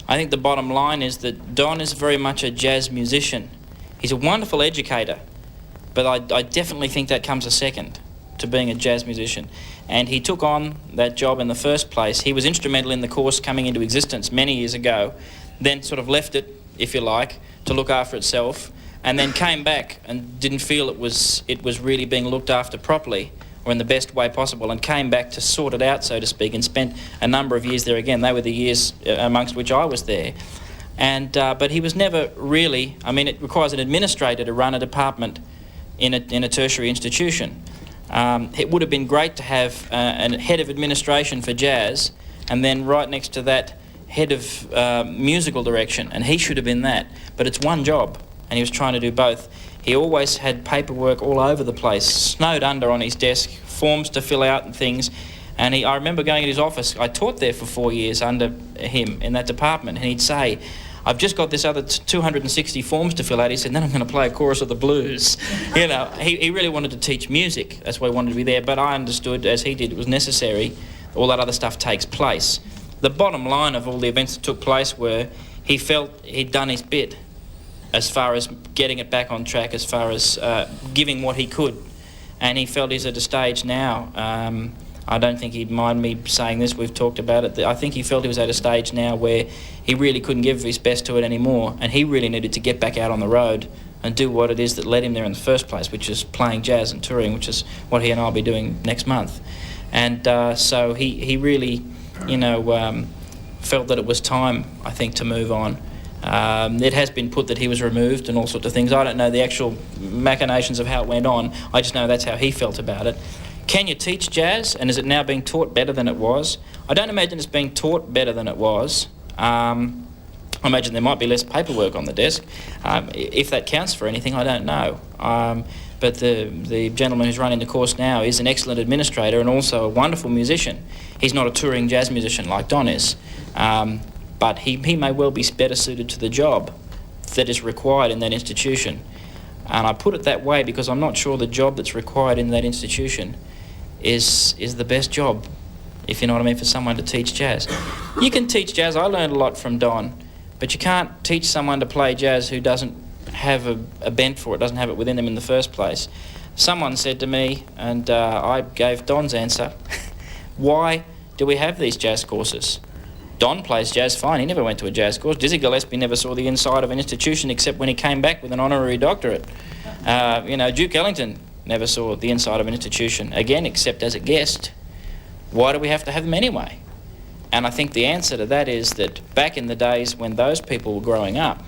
I think the bottom line is that Don is very much a jazz musician. He's a wonderful educator, but I definitely think that comes a second to being a jazz musician. And he took on that job in the first place. He was instrumental in the course coming into existence many years ago, then sort of left it, if you like, to look after itself, and then came back and didn't feel it was really being looked after properly or in the best way possible, and came back to sort it out, so to speak, and spent a number of years there again. They were the years amongst which I was there. And but he was never really, I mean, it requires an administrator to run a department in a tertiary institution. It would have been great to have a head of administration for jazz, and then right next to that, head of musical direction, and he should have been that. But it's one job, and he was trying to do both. He always had paperwork all over the place, snowed under on his desk, forms to fill out and things. And I remember going to his office. I taught there for 4 years under him in that department, and he'd say, I've just got this other 260 forms to fill out. He said, then I'm going to play a chorus of the blues. You know, he really wanted to teach music. That's why he wanted to be there. But I understood, as he did, it was necessary. All that other stuff takes place. The bottom line of all the events that took place were he felt he'd done his bit as far as getting it back on track, as far as giving what he could. And he felt he's at a stage now, I don't think he'd mind me saying this, we've talked about it, I think he felt he was at a stage now where he really couldn't give his best to it anymore, and he really needed to get back out on the road and do what it is that led him there in the first place, which is playing jazz and touring, which is what he and I will be doing next month. And so he really, you know, felt that it was time, I think, to move on. It has been put that he was removed and all sorts of things. I don't know the actual machinations of how it went on. I just know that's how he felt about it. Can you teach jazz, and is it now being taught better than it was? I don't imagine it's being taught better than it was. I imagine there might be less paperwork on the desk. If that counts for anything, I don't know. But the gentleman who's running the course now is an excellent administrator and also a wonderful musician. He's not a touring jazz musician like Don is, but he may well be better suited to the job that is required in that institution. And I put it that way because I'm not sure the job that's required in that institution is the best job, if you know what I mean, for someone to teach jazz. You can teach jazz. I learned a lot from Don, but you can't teach someone to play jazz who doesn't have a bent for it, doesn't have it within them in the first place. Someone said to me, and I gave Don's answer, why do we have these jazz courses? Don plays jazz fine. He never went to a jazz course. Dizzy Gillespie never saw the inside of an institution except when he came back with an honorary doctorate. You know, Duke Ellington never saw the inside of an institution, again, except as a guest. Why do we have to have them anyway? And I think the answer to that is that back in the days when those people were growing up,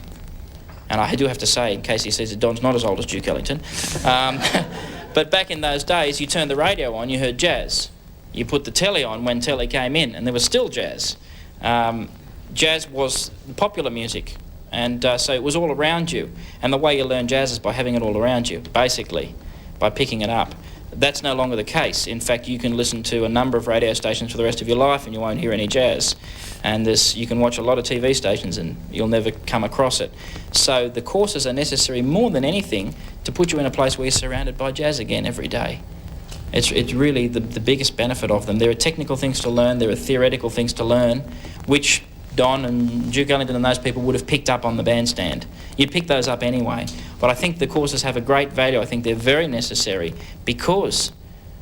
and I do have to say, in case he says that Don's not as old as Duke Ellington, but back in those days, you turned the radio on, you heard jazz. You put the telly on when telly came in, and there was still jazz. Jazz was popular music, and so it was all around you. And the way you learn jazz is by having it all around you, basically, by picking it up. That's no longer the case. In fact, you can listen to a number of radio stations for the rest of your life and you won't hear any jazz. And you can watch a lot of TV stations and you'll never come across it. So the courses are necessary more than anything to put you in a place where you're surrounded by jazz again every day. It's really the biggest benefit of them. There are technical things to learn, there are theoretical things to learn, which Don and Duke Ellington and those people would have picked up on the bandstand. You'd pick those up anyway. But I think the courses have a great value. I think they're very necessary because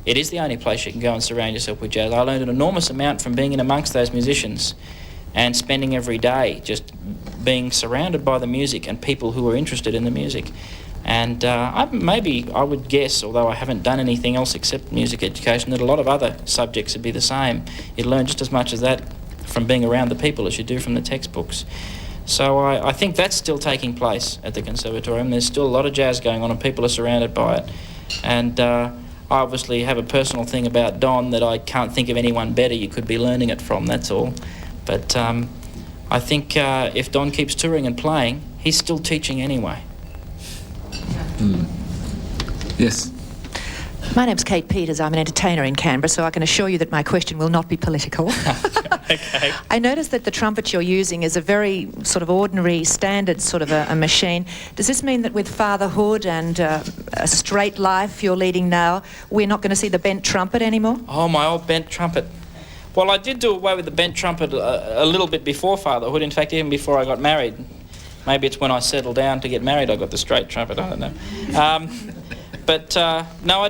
it is the only place you can go and surround yourself with jazz. I learned an enormous amount from being in amongst those musicians and spending every day just being surrounded by the music and people who are interested in the music. And maybe I would guess, although I haven't done anything else except music education, that a lot of other subjects would be the same. You'd learn just as much as that from being around the people as you do from the textbooks. So I think that's still taking place at the Conservatorium. There's still a lot of jazz going on and people are surrounded by it. And I obviously have a personal thing about Don that I can't think of anyone better you could be learning it from, that's all. But I think if Don keeps touring and playing, he's still teaching anyway. Yes. My name's Kate Peters. I'm an entertainer in Canberra, so I can assure you that my question will not be political. Okay. I noticed that the trumpet you're using is a very sort of ordinary, standard sort of a machine. Does this mean that with fatherhood and a straight life you're leading now, we're not going to see the bent trumpet anymore? Oh, my old bent trumpet. Well, I did do away with the bent trumpet a little bit before fatherhood. In fact, even before I got married. Maybe it's when I settled down to get married I got the straight trumpet, I don't know. But no,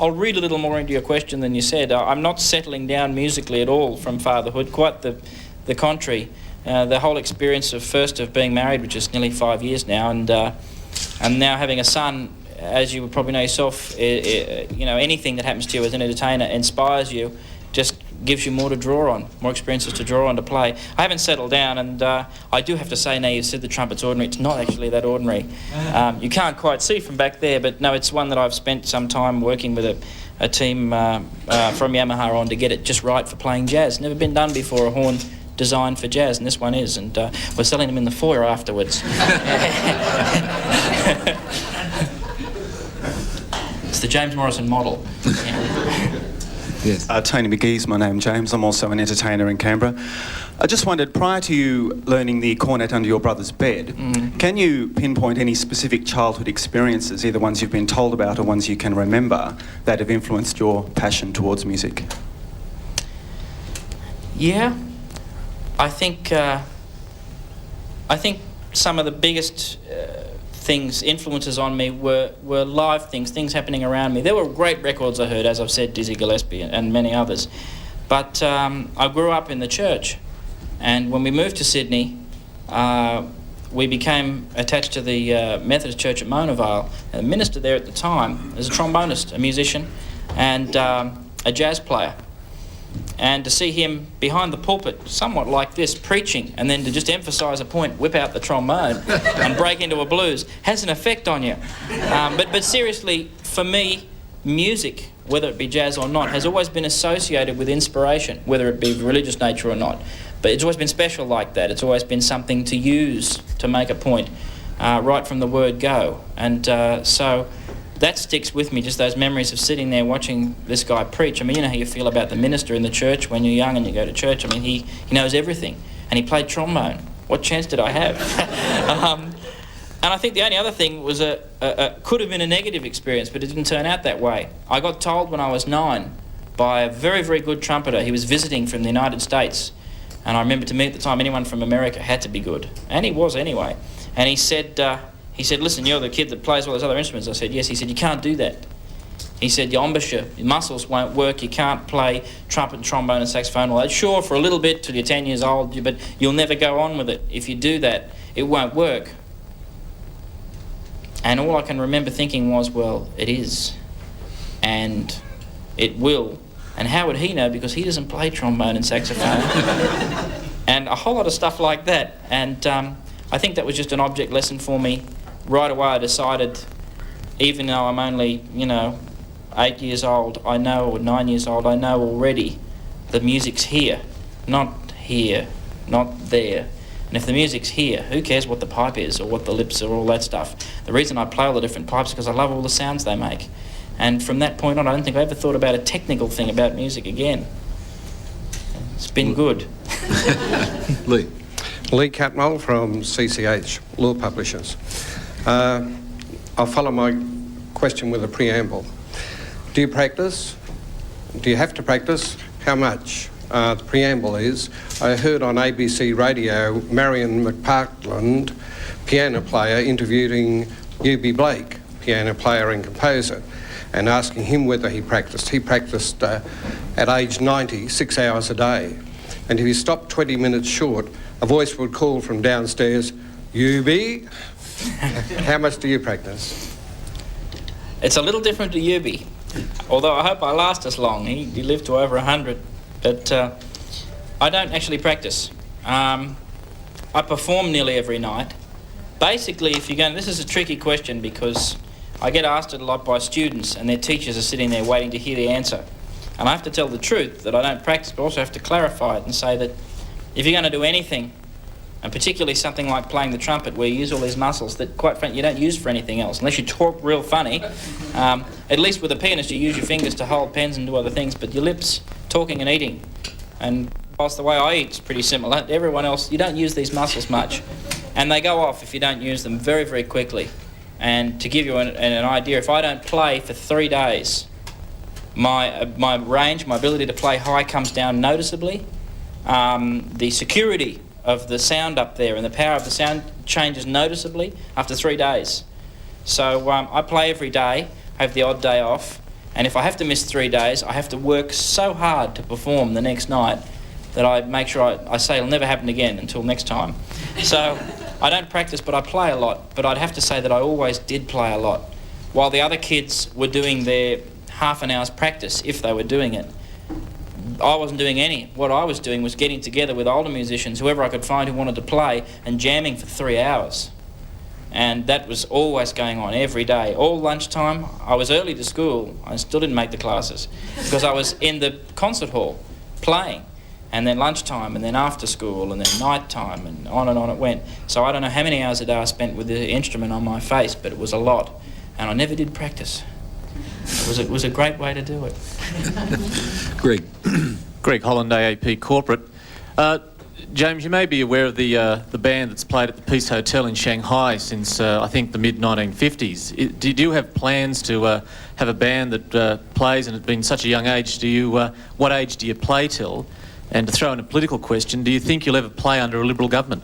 I'll read a little more into your question than you said. I'm not settling down musically at all from fatherhood, quite the contrary. The whole experience of being married, which is nearly 5 years now, and now having a son, as you would probably know yourself, anything that happens to you as an entertainer inspires you, just gives you more to draw on, more experiences to draw on to play. I haven't settled down, and I do have to say, now you've said the trumpet's ordinary, it's not actually that ordinary. You can't quite see from back there, but no, it's one that I've spent some time working with a team from Yamaha on to get it just right for playing jazz. Never been done before, a horn designed for jazz, and this one is, and we're selling them in the foyer afterwards. It's the James Morrison model. Yes. Tony McGee's my name, James. I'm also an entertainer in Canberra. I just wondered, prior to you learning the cornet under your brother's bed, can you pinpoint any specific childhood experiences, either ones you've been told about or ones you can remember, that have influenced your passion towards music? Yeah, I think some of the biggest influences on me were live things happening around me. There were great records I heard, as I've said, Dizzy Gillespie and many others. But I grew up in the church, and when we moved to Sydney, we became attached to the Methodist Church at Mona Vale. And the minister there at the time was a trombonist, a musician, and a jazz player. And to see him behind the pulpit, somewhat like this, preaching, and then to just emphasise a point, whip out the trombone and break into a blues, has an effect on you. But seriously, for me, music, whether it be jazz or not, has always been associated with inspiration, whether it be of religious nature or not. But it's always been special like that. It's always been something to use to make a point, right from the word go. And so that sticks with me, just those memories of sitting there watching this guy preach. I mean, you know how you feel about the minister in the church when you're young and you go to church. I mean, he knows everything. And he played trombone. What chance did I have? And I think the only other thing was could have been a negative experience, but it didn't turn out that way. I got told when I was 9 by a very, very good trumpeter. He was visiting from the United States. And I remember, to me at the time, anyone from America had to be good. And he was anyway. And he said, listen, you're the kid that plays all those other instruments. I said, yes. He said, you can't do that. He said, your embouchure, your muscles won't work. You can't play trumpet, trombone and saxophone. Well, sure, for a little bit till you're 10 years old, but you'll never go on with it. If you do that, it won't work. And all I can remember thinking was, well, it is. And it will. And how would he know? Because he doesn't play trombone and saxophone. And a whole lot of stuff like that. And I think that was just an object lesson for me. Right away I decided, even though I'm only, 8 years old, or 9 years old, I know already the music's here, not there. And if the music's here, who cares what the pipe is or what the lips are, all that stuff. The reason I play all the different pipes is because I love all the sounds they make. And from that point on, I don't think I ever thought about a technical thing about music again. It's been good. Lee. Lee Catmull from CCH Law Publishers. I'll follow my question with a preamble. Do you practice? Do you have to practice? How much? The preamble is, I heard on ABC radio Marion McPartland, piano player, interviewing U.B. Blake, piano player and composer, and asking him whether he practiced. He practiced at age 90, 6 hours a day. And if he stopped 20 minutes short, a voice would call from downstairs, UB, how much do you practice? It's a little different to Yubi, although I hope I last as long. He lived to over 100, but I don't actually practice. I perform nearly every night. Basically, if you're going, this is a tricky question because I get asked it a lot by students and their teachers are sitting there waiting to hear the answer. And I have to tell the truth that I don't practice, but also have to clarify it and say that if you're going to do anything, and particularly something like playing the trumpet where you use all these muscles that, quite frankly, you don't use for anything else, unless you talk real funny. At least with a pianist, you use your fingers to hold pens and do other things, but your lips, talking and eating. And whilst the way I eat is pretty similar to everyone else, you don't use these muscles much. And they go off if you don't use them very, very quickly. And to give you an idea, if I don't play for 3 days, my range, my ability to play high comes down noticeably. The security of the sound up there and the power of the sound changes noticeably after 3 days. So I play every day, I have the odd day off, and if I have to miss 3 days, I have to work so hard to perform the next night that I make sure I say it'll never happen again until next time. So I don't practice, but I play a lot. But I'd have to say that I always did play a lot. While the other kids were doing their half an hour's practice, if they were doing it, I wasn't doing any. What I was doing was getting together with older musicians, whoever I could find who wanted to play, and jamming for 3 hours. And that was always going on every day. All lunchtime, I was early to school. I still didn't make the classes because I was in the concert hall playing. And then lunchtime, and then after school, and then night time, and on it went. So I don't know how many hours a day I spent with the instrument on my face, but it was a lot. And I never did practice. It was a great way to do it. Greg. Greg Holland, AAP Corporate. James, you may be aware of the band that's played at the Peace Hotel in Shanghai since, I think, the mid-1950s. Do you have plans to have a band that plays, and at been such a young age, what age do you play till? And to throw in a political question, do you think you'll ever play under a Liberal government?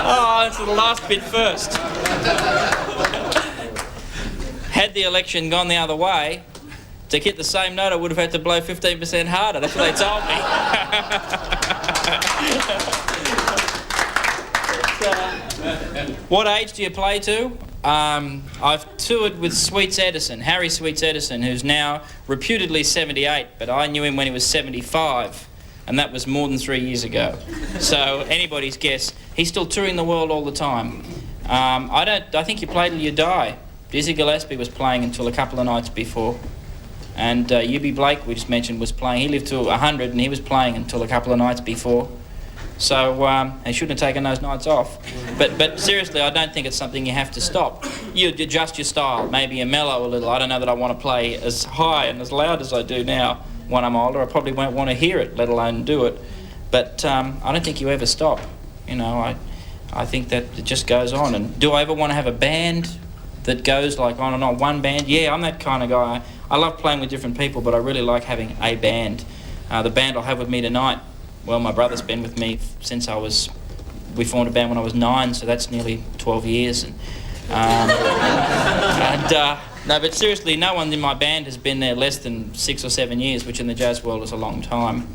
Oh, answer the last bit first. Had the election gone the other way, to get the same note, I would have had to blow 15% harder. That's what they told me. What age do you play to? I've toured with Sweets Edison, Harry Sweets Edison, who's now reputedly 78, but I knew him when he was 75, and that was more than 3 years ago. So anybody's guess. He's still touring the world all the time. I think you play till you die. Dizzy Gillespie was playing until a couple of nights before. And Eubie Blake, we just mentioned, was playing. He lived to 100 and he was playing until a couple of nights before. So he shouldn't have taken those nights off. But seriously, I don't think it's something you have to stop. You adjust your style, maybe you mellow a little. I don't know that I want to play as high and as loud as I do now when I'm older. I probably won't want to hear it, let alone do it. But I don't think you ever stop. You know, I think that it just goes on. And do I ever want to have a band that goes like on and on? One band? Yeah, I'm that kind of guy. I love playing with different people, but I really like having a band. The band I'll have with me tonight, well, my brother's been with me since we formed a band when I was 9, so that's nearly 12 years. No, but seriously, no one in my band has been there less than 6 or 7 years, which in the jazz world is a long time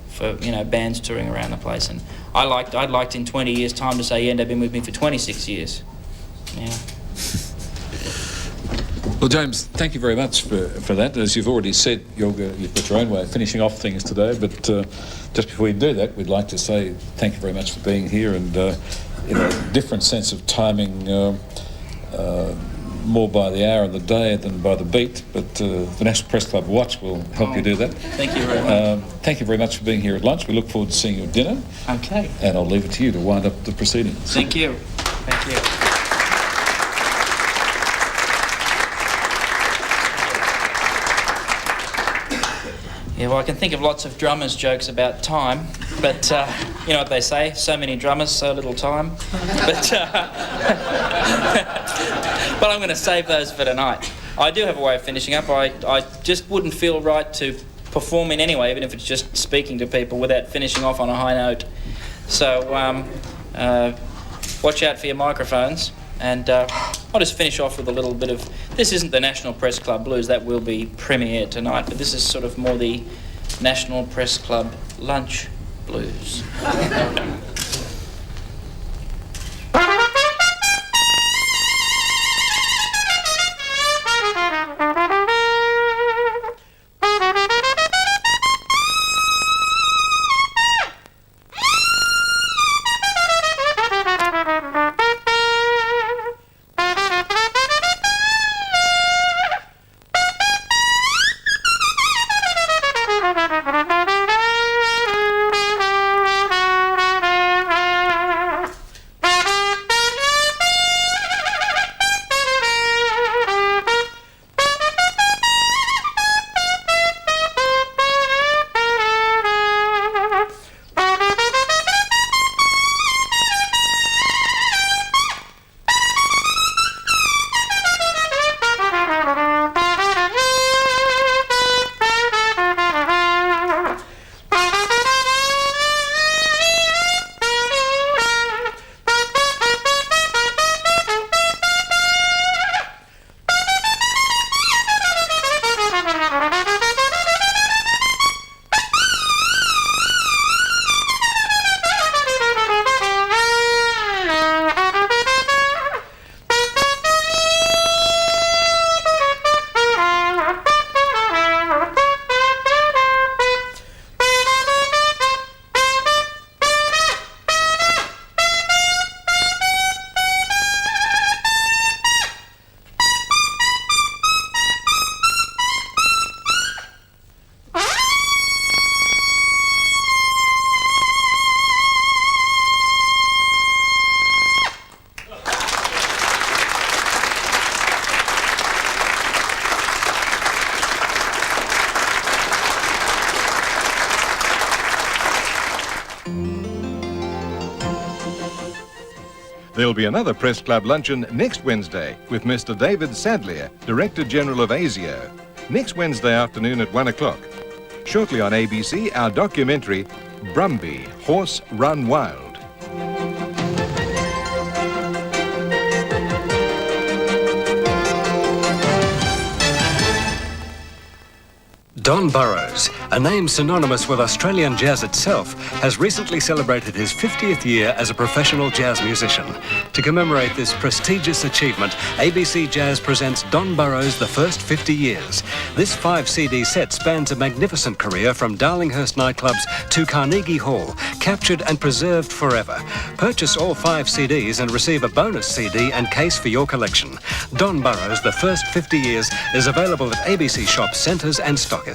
for, you know, bands touring around the place. And I'd liked in 20 years' time to say, yeah, they've been with me for 26 years. Yeah. Well, James, thank you very much for that. As you've already said, you've got your own way of finishing off things today, but just before we do that, we'd like to say thank you very much for being here, and in a different sense of timing, more by the hour and the day than by the beat, but the National Press Club watch will help you do that. Thank you very much. Thank you very much for being here at lunch. We look forward to seeing you at dinner. Okay. And I'll leave it to you to wind up the proceedings. Thank you. Thank you. Yeah, well, I can think of lots of drummers' jokes about time, but you know what they say, so many drummers, so little time. But I'm going to save those for tonight. I do have a way of finishing up. I just wouldn't feel right to perform in any way, even if it's just speaking to people, without finishing off on a high note. So watch out for your microphones. And I'll just finish off with a little bit of... This isn't the National Press Club Blues, that will be premiered tonight, but this is sort of more the National Press Club Lunch Blues. There'll be another Press Club luncheon next Wednesday with Mr. David Sadlier, Director General of ASIO. Next Wednesday afternoon at 1 o'clock. Shortly on ABC, our documentary, Brumby, Horse Run Wild. Don Burrows, a name synonymous with Australian jazz itself, has recently celebrated his 50th year as a professional jazz musician. To commemorate this prestigious achievement, ABC Jazz presents Don Burrows' The First 50 Years. This 5-CD set spans a magnificent career from Darlinghurst nightclubs to Carnegie Hall, captured and preserved forever. Purchase all 5 CDs and receive a bonus CD and case for your collection. Don Burrows' The First 50 Years is available at ABC shops, centres and stockists.